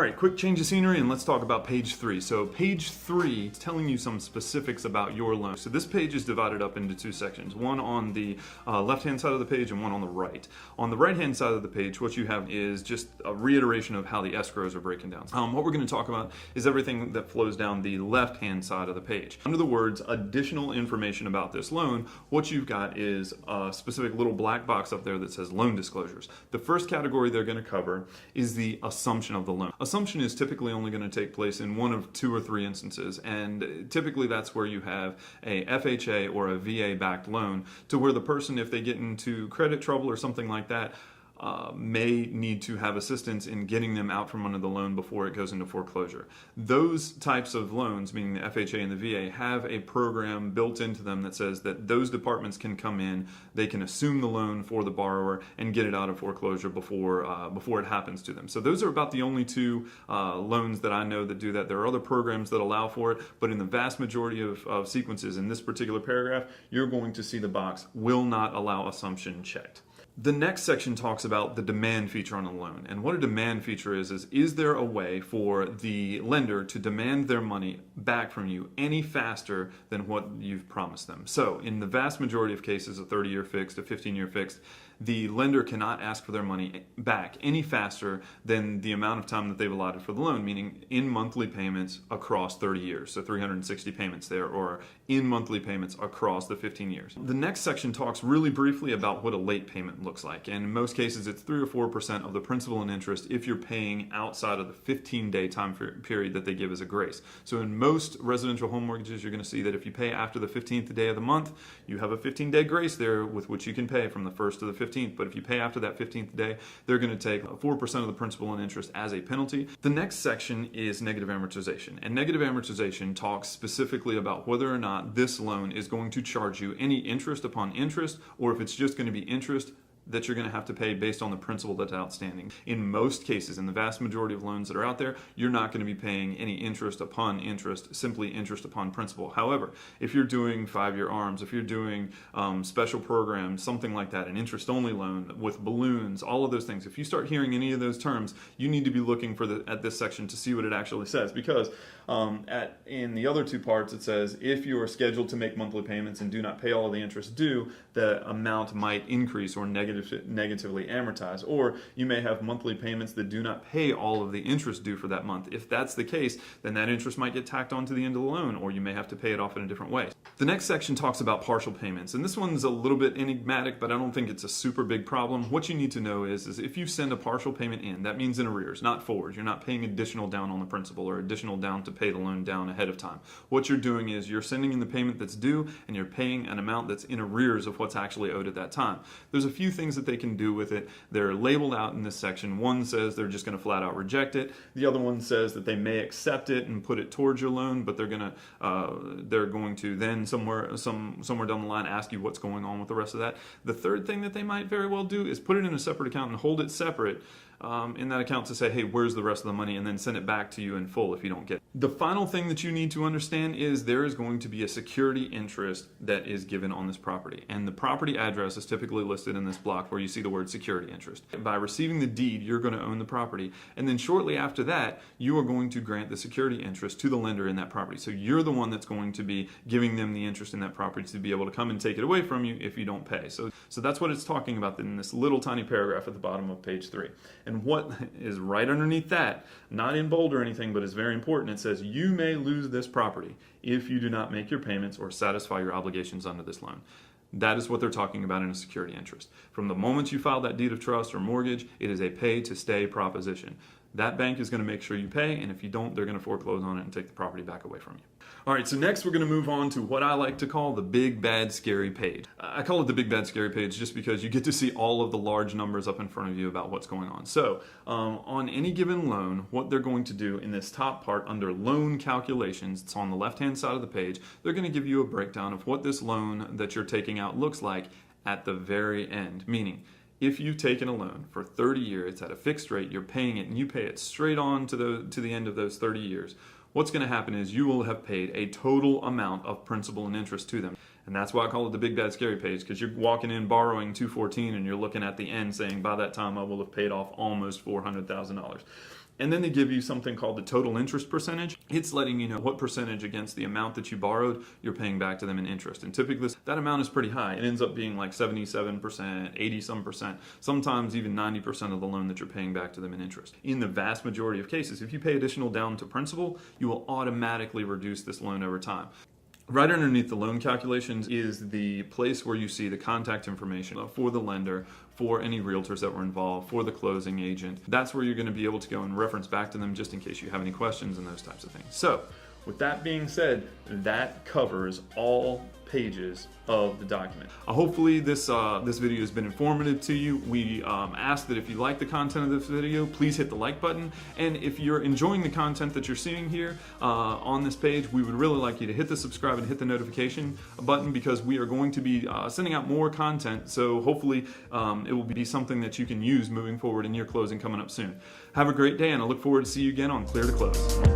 right, quick change of scenery and let's talk about page 3. So page 3 is telling you some specifics about your loan. So this page is divided up into two sections, one on the left-hand side of the page and one on the right. On the right-hand side of the page, what you have is just a reiteration of how the escrows are breaking down. What we're going to talk about is everything that flows down the left-hand side of the page. Under the words additional information about this loan, what you've got is a specific little black box up there that says loan disclosures. The first category they're going to cover is the assumption of the loan. Assumption is typically only going to take place in one of 2 or 3 instances, and typically that's where you have a FHA or a VA-backed loan to where the person, if they get into credit trouble or something like that, may need to have assistance in getting them out from under the loan before it goes into foreclosure. Those types of loans, meaning the FHA and the VA, have a program built into them that says that those departments can come in, they can assume the loan for the borrower and get it out of foreclosure before it happens to them. So those are about the only 2 loans that I know that do that. There are other programs that allow for it, but in the vast majority of sequences in this particular paragraph, you're going to see the box will not allow assumption checked. The next section talks about the demand feature on a loan. And what a demand feature is there a way for the lender to demand their money back from you any faster than what you've promised them? So in the vast majority of cases, a 30-year fixed, a 15-year fixed, the lender cannot ask for their money back any faster than the amount of time that they've allotted for the loan, meaning in monthly payments across 30 years, so 360 payments there, or in monthly payments across the 15 years. The next section talks really briefly about what a late payment looks like, and in most cases it's 3 or 4% of the principal and interest if you're paying outside of the 15-day time period that they give as a grace. So in most residential home mortgages, you're going to see that if you pay after the 15th day of the month, you have a 15-day grace there with which you can pay from the 1st to the 15th. But if you pay after that 15th day, they're going to take 4% of the principal and interest as a penalty. The next section is negative amortization. And negative amortization talks specifically about whether or not this loan is going to charge you any interest upon interest, or if it's just going to be interest that you're going to have to pay based on the principal that's outstanding. In most cases, in the vast majority of loans that are out there, you're not going to be paying any interest upon interest, simply interest upon principal. However, if you're doing 5-year ARMs, if you're doing special programs, something like that, an interest-only loan with balloons, all of those things, if you start hearing any of those terms, you need to be looking at this section to see what it actually says, because in the other 2 parts it says if you are scheduled to make monthly payments and do not pay all of the interest due, the amount might increase or negatively amortize, or you may have monthly payments that do not pay all of the interest due for that month. If that's the case, then that interest might get tacked onto the end of the loan, or you may have to pay it off in a different way. The next section talks about partial payments, and this one's a little bit enigmatic, but I don't think it's a super big problem. What you need to know is if you send a partial payment in, that means in arrears, not forward. You're not paying additional down on the principal or additional down to pay the loan down ahead of time. What you're doing is you're sending in the payment that's due, and you're paying an amount that's in arrears of what's actually owed at that time. There's a few things that they can do with it. They're labeled out in this section. One says they're just going to flat out reject it. The other one says that they may accept it and put it towards your loan, but they're going to then somewhere down the line ask you what's going on with the rest of that. The third thing that they might very well do is put it in a separate account and hold it separate in that account to say, hey, where's the rest of the money, and then send it back to you in full if you don't get it. The final thing that you need to understand is there is going to be a security interest that is given on this property, and the property address is typically listed in this block where you see the word security interest. By receiving the deed, you're going to own the property, and then shortly after that, you are going to grant the security interest to the lender in that property. So you're the one that's going to be giving them the interest in that property to be able to come and take it away from you if you don't pay. So that's what it's talking about in this little tiny paragraph at the bottom of page 3. And what is right underneath that, not in bold or anything, but is very important, it says you may lose this property if you do not make your payments or satisfy your obligations under this loan. That is what they're talking about in a security interest. From the moment you file that deed of trust or mortgage, it is a pay to stay proposition. That bank is going to make sure you pay, and if you don't, they're going to foreclose on it and take the property back away from you. All right, so next we're going to move on to what I like to call the big, bad, scary page. I call it the big, bad, scary page just because you get to see all of the large numbers up in front of you about what's going on. So on any given loan, what they're going to do in this top part under loan calculations, it's on the left-hand side of the page, they're going to give you a breakdown of what this loan that you're taking out looks like at the very end, meaning if you've taken a loan for 30 years at a fixed rate, you're paying it and you pay it straight on to the end of those 30 years, what's going to happen is you will have paid a total amount of principal and interest to them. And that's why I call it the big bad scary page, because you're walking in borrowing $214 and you're looking at the end saying by that time I will have paid off almost $400,000. And then they give you something called the total interest percentage. It's letting you know what percentage against the amount that you borrowed you're paying back to them in interest. And typically that amount is pretty high. It ends up being like 77%, 80 some percent, sometimes even 90% of the loan that you're paying back to them in interest. In the vast majority of cases, if you pay additional down to principal, you will automatically reduce this loan over time. Right underneath the loan calculations is the place where you see the contact information for the lender, for any realtors that were involved, for the closing agent. That's where you're going to be able to go and reference back to them just in case you have any questions and those types of things. So, with that being said, that covers all pages of the document. Hopefully this video has been informative to you. We ask that if you like the content of this video, please hit the like button. And if you're enjoying the content that you're seeing here on this page, we would really like you to hit the subscribe and hit the notification button, because we are going to be sending out more content. So hopefully it will be something that you can use moving forward in your closing coming up soon. Have a great day, and I look forward to see you again on Clear to Close.